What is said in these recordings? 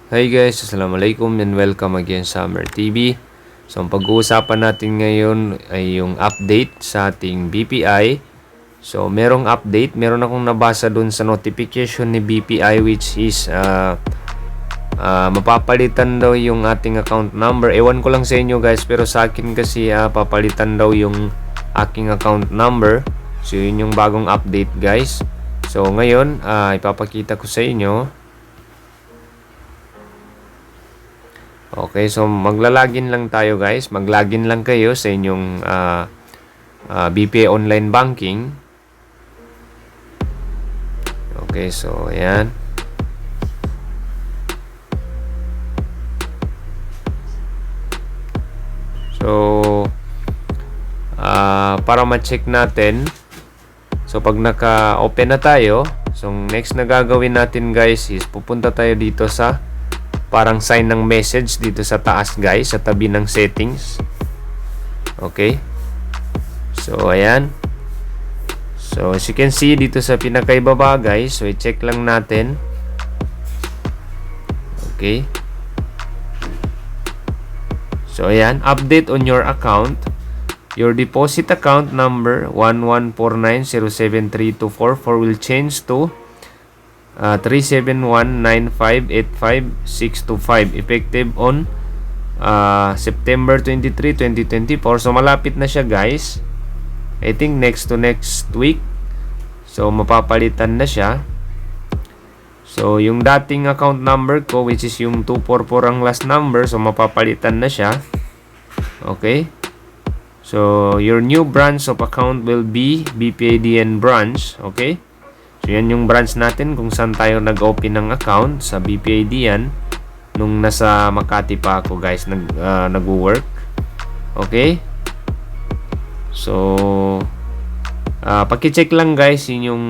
Hi guys, Assalamualaikum and welcome again sa Amer TV. So ang pag-uusapan natin ngayon ay yung update sa ating BPI. So merong update, meron akong nabasa dun sa notification ni BPI which is mapapalitan daw yung ating account number. Ewan ko lang sa inyo guys, pero sa akin kasi papalitan daw yung aking account number. So yun yung bagong update guys. So ngayon ipapakita ko sa inyo. Okay, so maglalagin lang tayo guys. Maglagin lang kayo sa inyong BPI Online Banking. Okay, so ayan. So, para ma-check natin, so pag naka-open na tayo, so next na gagawin natin guys is pupunta tayo dito sa parang sign ng message dito sa taas guys, sa tabi ng settings. Okay. So ayan. So as you can see dito sa pinakaibaba guys, so i-check lang natin. Okay. So ayan, update on your account. Your deposit account number 1149073244 will change to 371958565 effective on September 23, 2024. So malapit na siya guys. I think next to next week. So mapapalitan na siya. So yung dating account number ko which is yung 244 ang last number, so mapapalitan na siya. Okay. So your new branch of account will be BPIDN branch. Okay. So yan yung branch natin kung saan tayo nag-open ng account sa BPIDN nung nasa Makati pa ako guys nag-work. Okay? So paki-check lang guys yung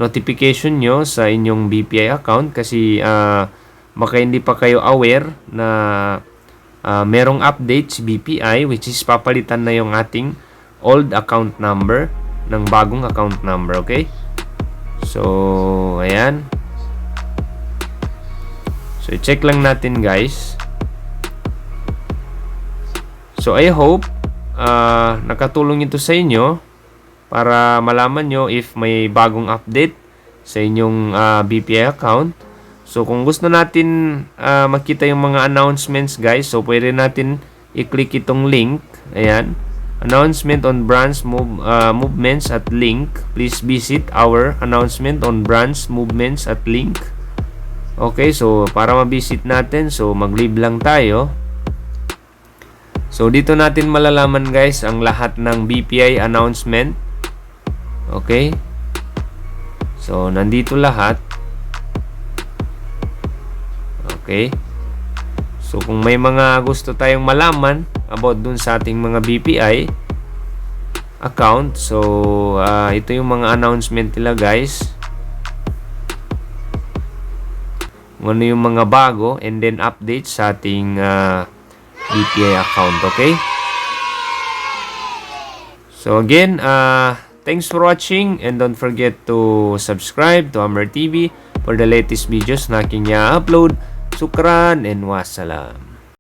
notification nyo sa inyong BPI account kasi baka hindi pa kayo aware na merong update si BPI which is papalitan na yung ating old account number ng bagong account number. Okay? So, ayan. So, i-check lang natin guys. So, I hope nakatulong ito sa inyo para malaman nyo if may bagong update sa inyong BPI account. So, kung gusto natin makita yung mga announcements guys, so pwede natin i-click itong link. Ayan. Announcement on branch movements at link. Please visit our announcement on branch movements at link. Okay, so para ma-visit natin, so mag-leave lang tayo. So dito natin malalaman guys ang lahat ng BPI announcement. Okay. So nandito lahat. Okay. So kung may mga gusto tayong malaman about dun sa ating mga BPI account, so ito yung mga announcement nila guys, kung ano yung mga bago and then update sa ating BPI account. Okay, so again thanks for watching and don't forget to subscribe to Amer TV for the latest videos na aking i-upload. Sukran and wassalam.